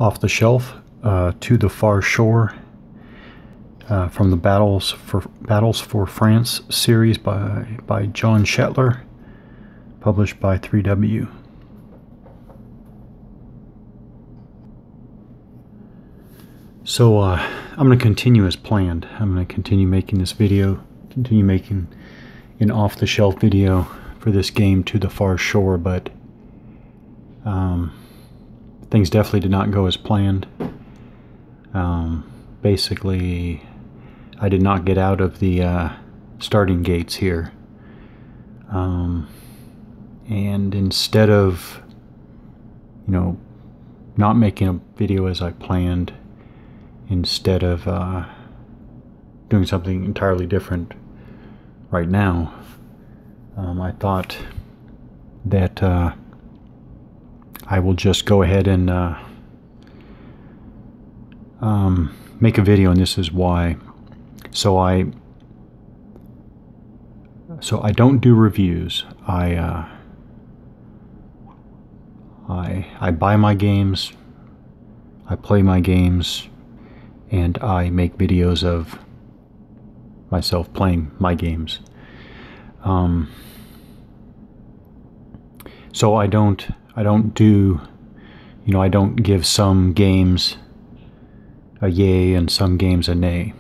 Off the Shelf, To the Far Shore, from the Battles for France series by John Shetler, published by 3W. So I'm going to continue as planned. I'm going to continue making this video, continue making an off-the-shelf video for this game, To the Far Shore, but things definitely did not go as planned. Basically, I did not get out of the starting gates here. And instead of, not making a video as I planned, instead of doing something entirely different right now, I thought that I will just go ahead and make a video, and this is why. So I don't do reviews. I buy my games, I play my games, and I make videos of myself playing my games. So I don't do, I don't give some games a yay and some games a nay.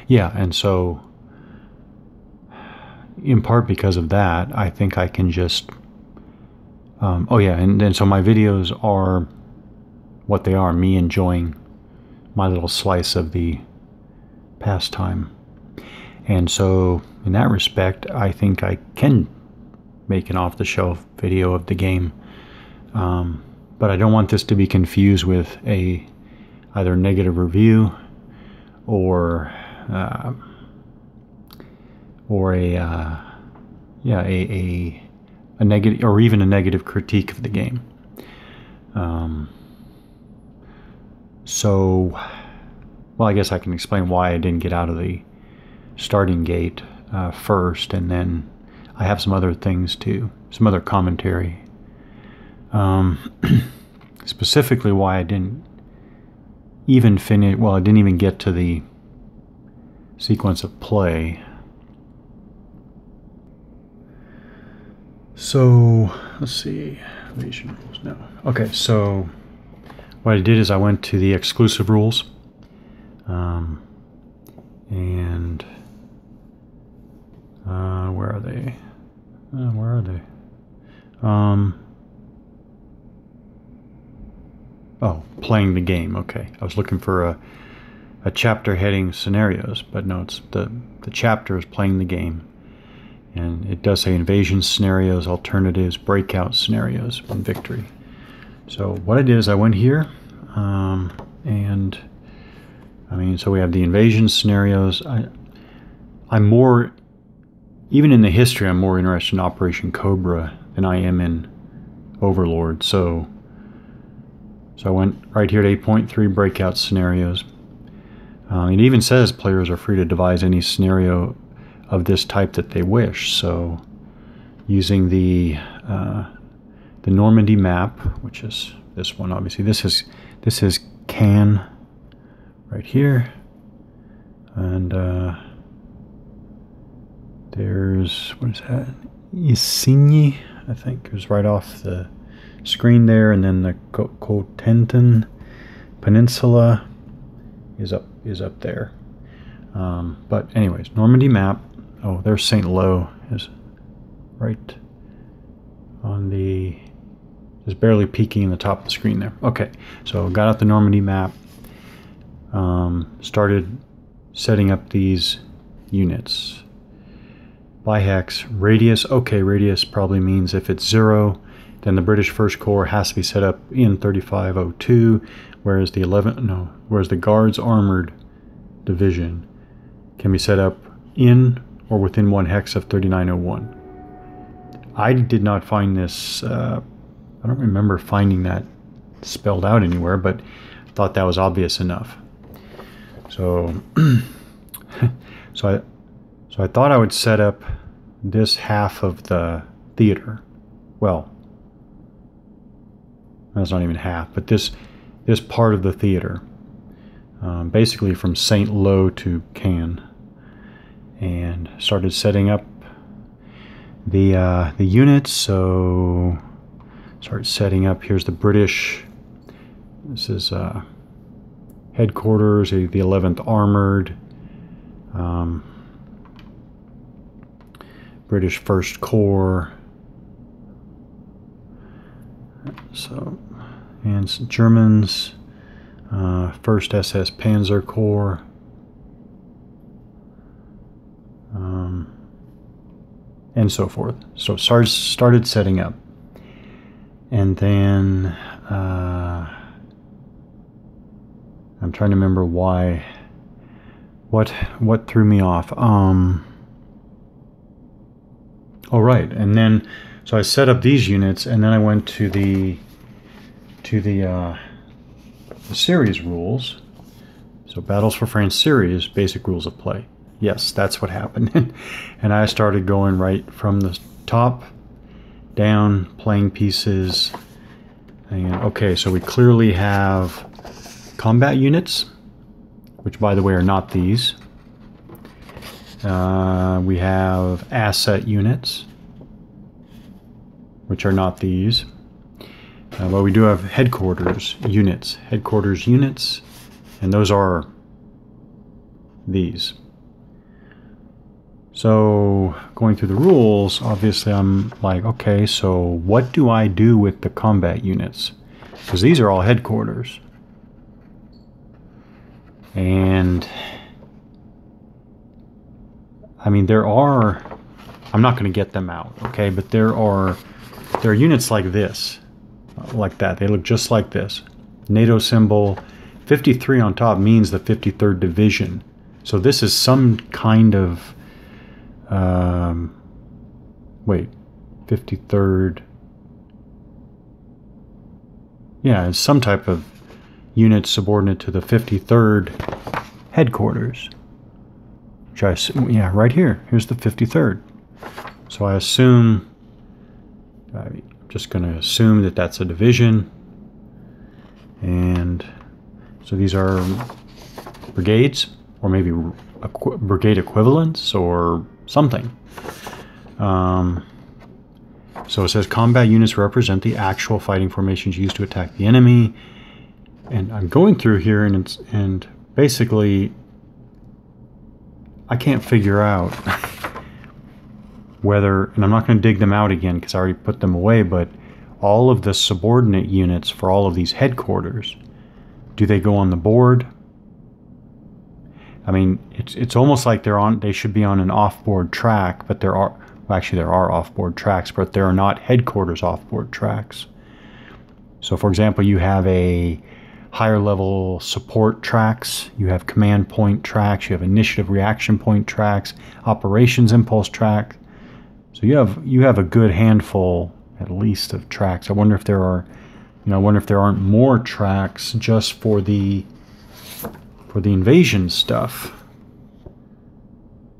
Yeah, and so in part because of that, I think I can just oh yeah, and so my videos are what they are, me enjoying my little slice of the pastime. And so in that respect, I think I can make an off-the-shelf video of the game. But I don't want this to be confused with either negative review or a negative, or even a negative critique of the game. So, well, I guess I can explain why I didn't get out of the starting gate first, and then I have some other things too, some other commentary. Specifically why I didn't even finish, well, I didn't even get to the sequence of play. So, let's see, Invasion rules, no. Okay, so what I did is I went to the exclusive rules, and where are they? Where are they? Oh, playing the game. Okay, I was looking for a chapter heading scenarios, but no, it's the chapter is playing the game, and it does say invasion scenarios, alternatives, breakout scenarios, and victory. So what I did is I went here, and so we have the invasion scenarios. I'm more, even in the history, I'm more interested in Operation Cobra than I am in Overlord. So I went right here to 8.3 breakout scenarios. It even says players are free to devise any scenario of this type that they wish. So using the Normandy map, which is this one, obviously this is Cannes right here, and there's, what is that, Isigny, I think, is right off the screen there, and then the Cotentin Peninsula is up there. But anyways, Normandy map. Oh, there's St. Lo, is right on the, just barely peeking in the top of the screen there. Okay, so got out the Normandy map, started setting up these units. By hex, radius. Okay, radius probably means if it's 0, then the British First Corps has to be set up in 3502, whereas the Guards Armored Division can be set up in or within 1 hex of 3901. I did not find this, I don't remember finding that spelled out anywhere, but I thought that was obvious enough. So, so I thought I would set up this half of the theater. Well, that's not even half, but this part of the theater, basically from St. Lo to Cannes, and started setting up the units. So start setting up. Here's the British. This is headquarters, the 11th Armored, British First Corps. So, and Germans, 1st SS Panzer Corps, and so forth. So started setting up, and then I'm trying to remember why. What threw me off? Oh, right, and then so I set up these units, and then I went to the series rules. So Battles for France series, basic rules of play. Yes, that's what happened. And I started going right from the top down, playing pieces. And okay, so we clearly have combat units, which by the way are not these. We have asset units, which are not these. But we do have headquarters units, and those are these. So going through the rules, obviously I'm like, okay, so what do I do with the combat units? Because these are all headquarters. And I mean, I'm not going to get them out, okay, but there are units like this, like that. They look just like this. NATO symbol, 53 on top means the 53rd Division. So this is some kind of, 53rd, yeah, it's some type of unit subordinate to the 53rd headquarters. Which I assume, yeah, right here. Here's the 53rd. So I assume, I'm just going to assume that that's a division. And so these are brigades, or maybe brigade equivalents, or something. So it says combat units represent the actual fighting formations used to attack the enemy. And I'm going through here, and basically I can't figure out whether, and I'm not going to dig them out again because I already put them away, but all of the subordinate units for all of these headquarters, do they go on the board? I mean, it's almost like they should be on an off-board track, but there are off-board tracks, but there are not headquarters off-board tracks. So for example, you have a higher level support tracks, you have command point tracks, you have initiative reaction point tracks, operations impulse track. So you have a good handful at least of tracks. I wonder if there aren't more tracks just for the invasion stuff.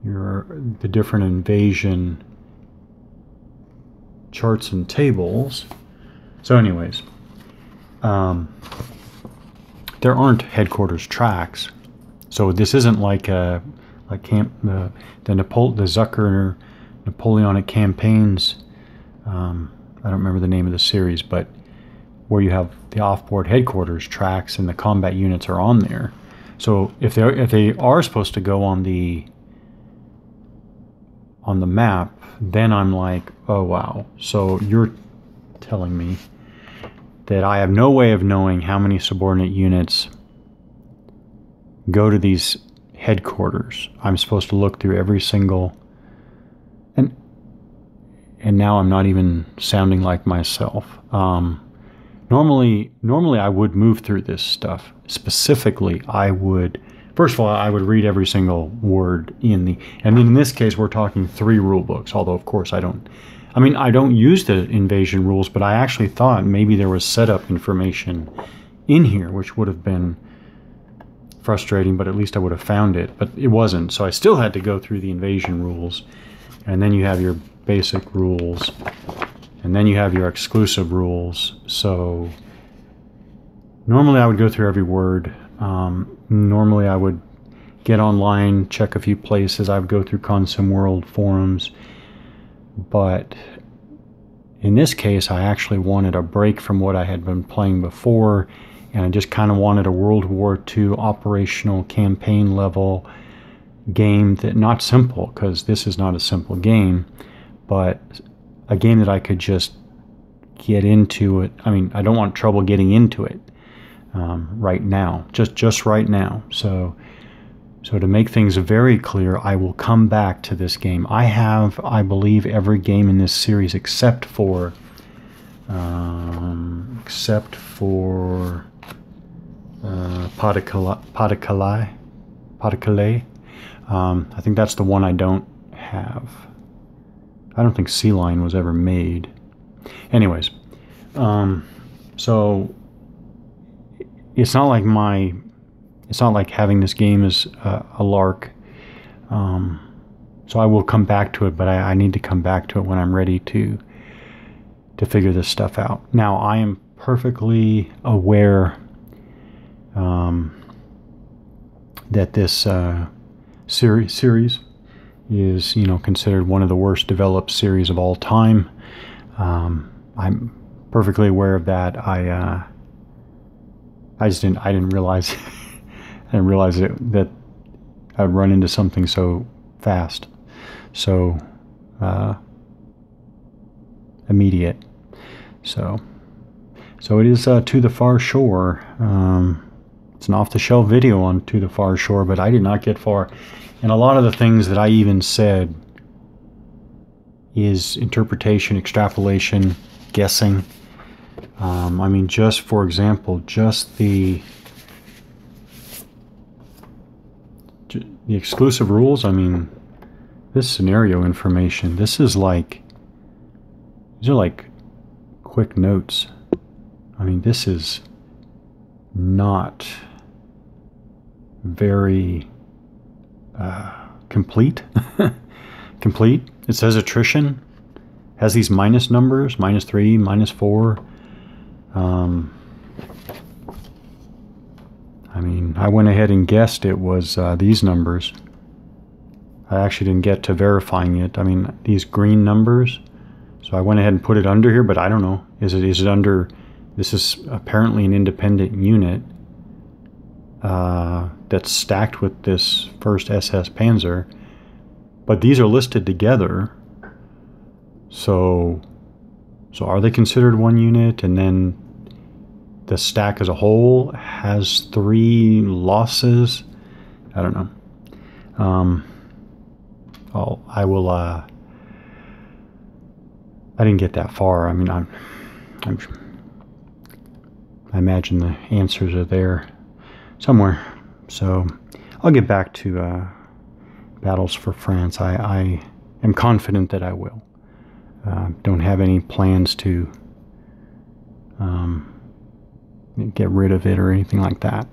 The different invasion charts and tables. So anyways, there aren't headquarters tracks, so this isn't like the Zucker Napoleonic campaigns. I don't remember the name of the series, but where you have the off-board headquarters tracks and the combat units are on there. So if they are supposed to go on the map, then I'm like, oh wow. So you're telling me that I have no way of knowing how many subordinate units go to these headquarters. I'm supposed to look through every single, and now I'm not even sounding like myself. Normally I would move through this stuff. Specifically, first of all, I would read every single word and in this case, we're talking 3 rule books, although of course I don't use the invasion rules, but I actually thought maybe there was setup information in here, which would have been frustrating, but at least I would have found it, but it wasn't. So I still had to go through the invasion rules and then you have your basic rules, and then you have your exclusive rules. So normally I would go through every word. Normally I would get online, check a few places. I would go through Consim World forums. But in this case, I actually wanted a break from what I had been playing before, and I just kind of wanted a World War II operational campaign level game that, not simple, because this is not a simple game, but a game that I could just get into it. I mean, I don't want trouble getting into it right now, just right now. So to make things very clear, I will come back to this game. I have, I believe, every game in this series except for Patakale. I think that's the one I don't have. I don't think Sea Lion was ever made. Anyways, so it's not like having this game is a lark. So I will come back to it, but I need to come back to it when I'm ready to figure this stuff out. Now, I am perfectly aware that this series is, considered one of the worst developed series of all time. I'm perfectly aware of that. I didn't realize I didn't realize that I would run into something so fast, so immediate. So it is To the Far Shore. It's an off-the-shelf video on To the Far Shore, but I did not get far. And a lot of the things that I even said is interpretation, extrapolation, guessing. I mean, just for example, just the exclusive rules. I mean, this scenario information, these are like quick notes. I mean, this is not very complete. Complete. It says attrition, has these minus numbers, -3, -4. I mean, I went ahead and guessed it was these numbers. I actually didn't get to verifying it. I mean, these green numbers. So I went ahead and put it under here, but I don't know. Is it under? This is apparently an independent unit that's stacked with this first SS Panzer. But these are listed together. So are they considered one unit? And then the stack as a whole has 3 losses. I don't know. I will. I didn't get that far. I mean, I imagine the answers are there somewhere. So I'll get back to Battles for France. I am confident that I will. Don't have any plans to get rid of it or anything like that.